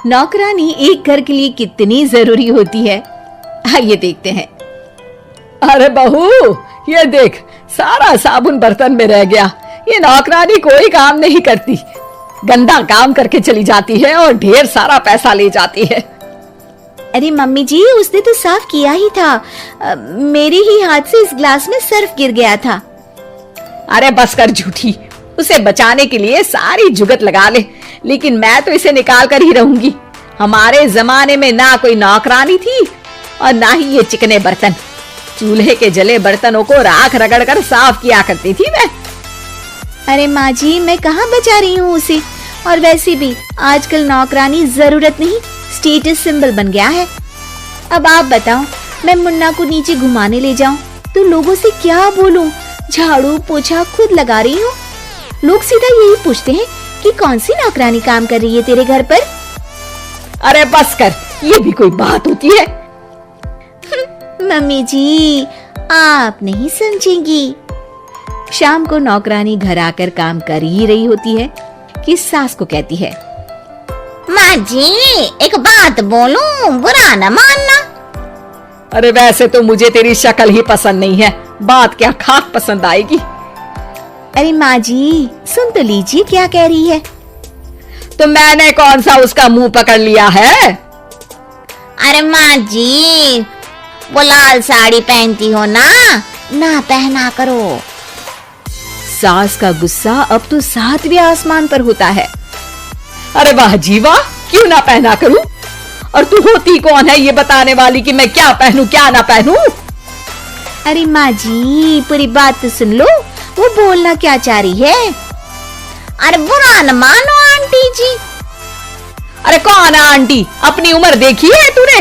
नौकरानी एक घर के लिए कितनी जरूरी होती है, आइए देखते हैं। अरे बहू, ये देख, सारा साबुन बर्तन में रह गया। ये नौकरानी कोई काम नहीं करती, गंदा काम करके चली जाती है और ढेर सारा पैसा ले जाती है। अरे मम्मी जी, उसने तो साफ किया ही था। मेरे ही हाथ से इस ग्लास में सर्फ गिर गया था। अरे बस कर झूठी, उसे बचाने के लिए सारी जुगत लगा ले, लेकिन मैं तो इसे निकाल कर ही रहूंगी। हमारे जमाने में ना कोई नौकरानी थी और ना ही ये चिकने बर्तन। चूल्हे के जले बर्तनों को राख रगड़ कर साफ किया करती थी मैं। अरे माँ जी, मैं कहाँ बचा रही हूँ उसे। और वैसे भी आजकल नौकरानी जरूरत नहीं, स्टेटस सिंबल बन गया है। अब आप बताओ, मैं मुन्ना को नीचे घुमाने ले जाऊं तो लोगों से क्या बोलूं? झाड़ू पोछा खुद लगा रही हूँ। लोग सीधा यही पूछते हैं कि कौन सी नौकरानी काम कर रही है तेरे घर पर। अरे बस कर, ये भी कोई बात होती है? मम्मी जी, आप नहीं समझेंगी। शाम को नौकरानी घर आकर काम कर ही रही होती है कि सास को कहती है, माँ जी, एक बात बोलूं, बुरा न मानना। अरे वैसे तो मुझे तेरी शक्ल ही पसंद नहीं है, बात क्या खाक पसंद आएगी। अरे माँ जी, सुन तो लीजिए क्या कह रही है। तो मैंने कौन सा उसका मुंह पकड़ लिया है? अरे माँ जी, वो लाल साड़ी पहनती हो ना पहना करो। सास का गुस्सा अब तो 7वें आसमान पर होता है। अरे वाह जीवा, क्यों ना पहना करूं? और तू होती कौन है ये बताने वाली कि मैं क्या पहनूं क्या ना पहनूं? अरे माँ जी, पूरी बात तो सुन लो, वो बोलना क्या चाह रही है। अरे बुरा न मानो आंटी जी। अरे कौन है आंटी? अपनी उम्र देखी है तूने?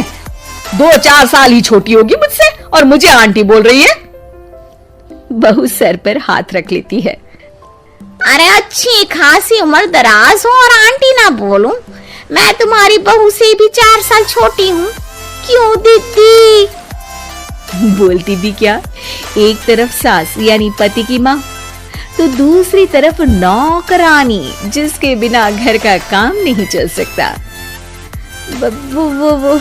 2-4 साल ही छोटी होगी मुझसे और मुझे आंटी बोल रही है। बहू सर पर हाथ रख लेती है। अरे अच्छी खासी उम्र दराज हो और आंटी ना बोलूं? मैं तुम्हारी बहू से भी 4 साल छोटी हूँ। क्यों दीदी? बोलती भी क्या, एक तरफ सास यानी पति की माँ, तो दूसरी तरफ नौकरानी जिसके बिना घर का काम नहीं चल सकता। वो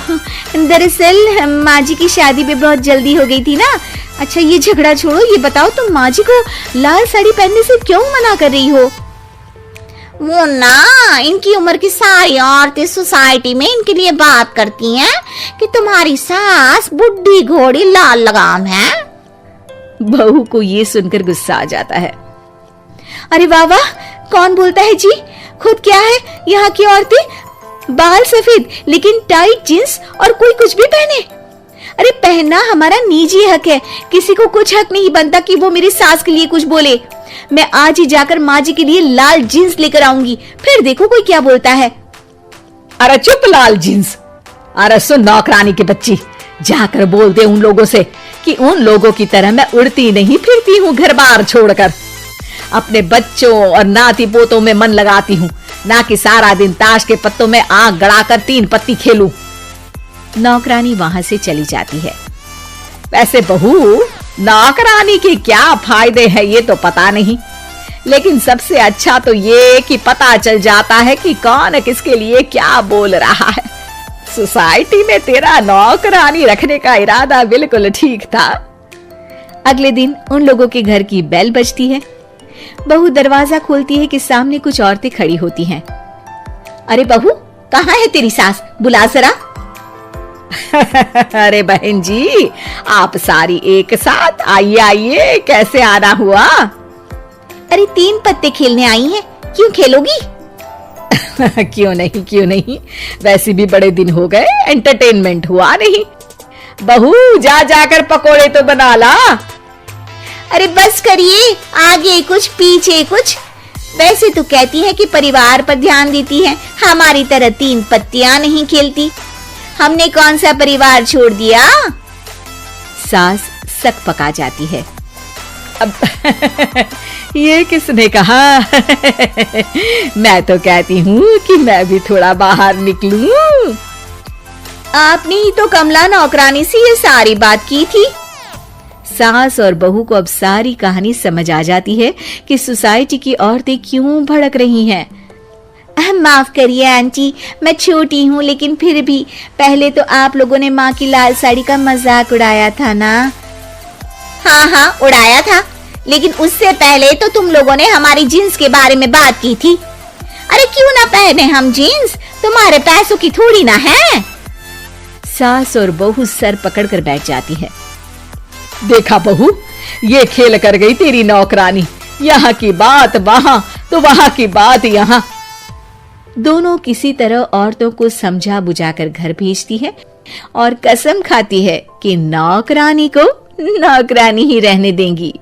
दरअसल माँ जी की शादी भी बहुत जल्दी हो गई थी ना। अच्छा ये झगड़ा छोड़ो, ये बताओ तुम माँ जी को लाल साड़ी पहनने से क्यों मना कर रही हो? वो ना, इनकी उम्र की सारी औरतें सोसाइटी में इनके लिए बात करती हैं कि तुम्हारी सास बुढ़ी घोड़ी लाल लगाम है। बहू को ये सुनकर गुस्सा आ जाता है। अरे वाह वाह, कौन बोलता है जी? खुद क्या है यहाँ की औरतें, बाल सफेद लेकिन टाइट जींस और कोई कुछ भी पहने। अरे पहनना हमारा निजी हक है, किसी को कुछ हक नहीं बनता कि वो मेरी सास के लिए कुछ बोले। मैं आज ही जाकर माँ जी के लिए लाल जींस लेकर आऊंगी, फिर देखो कोई क्या बोलता है। अरे चुप लाल जींस। अरे सुन नौकरानी की बच्ची, जाकर बोल दे उन लोगों से कि उन लोगों की तरह मैं उड़ती नहीं फिरती हूँ घर बार छोड़कर। अपने बच्चों और नाती पोतों में मन लगाती हूँ, ना कि सारा दिन ताश के पत्तों में आंख गड़ाकर 3 पत्ती खेलूं। नौकरानी वहां से चली जाती है। वैसे बहू, नौकरानी के क्या फायदे हैं ये तो पता नहीं, लेकिन सबसे अच्छा तो ये कि पता चल जाता है कि कौन किसके लिए क्या बोल रहा है। सोसाइटी में तेरा नौकरानी रखने का इरादा बिल्कुल ठीक था। अगले दिन उन लोगों के घर की बेल बजती है। बहू दरवाजा खोलती है कि सामने कुछ औरतें खड़ी होती हैं। अरे बहू, कहाँ है तेरी सास? बुला जरा। अरे बहन जी, आप सारी एक साथ आइए आइए, कैसे आना हुआ? अरे 3 पत्ते खेलने आई हैं, क्यों खेलोगी? क्यों नहीं, वैसे भी बड़े दिन हो गए, एंटरटेनमेंट हुआ नहीं। बहू जा जाकर पकोड़े तो बना ला। अरे बस करिए, आगे कुछ पीछे कुछ। वैसे तो कहती है कि परिवार पर ध्यान देती है, हमारी तरह 3 पत्तियां नहीं खेलती। हमने कौन सा परिवार छोड़ दिया? सास सक पका जाती है। अब ये किसने कहा? मैं तो कहती हूँ कि मैं भी थोड़ा बाहर निकलूं। आपने ही तो कमला नौकरानी से ये सारी बात की थी। सास और बहू को अब सारी कहानी समझ आ जाती है कि सोसाइटी की औरतें क्यों भड़क रही हैं। माफ करिए आंटी, मैं छोटी हूँ लेकिन फिर भी पहले तो आप लोगों ने माँ की लाल साड़ी का मजाक उड़ाया था ना। हाँ हाँ उड़ाया था, लेकिन उससे पहले तो तुम लोगों ने हमारी जीन्स के बारे में बात की थी। अरे क्यों ना पहने हम जीन्स, तुम्हारे पैसों की थोड़ी ना है। सास और बहू सर पकड़कर बैठ जाती है। देखा बहू, ये खेल कर गई तेरी नौकरानी, यहाँ की बात वहां तो वहां की बात यहाँ। दोनों किसी तरह औरतों को समझा बुझाकर घर भेजती है और कसम खाती है कि नौकरानी को नौकरानी ही रहने देंगी।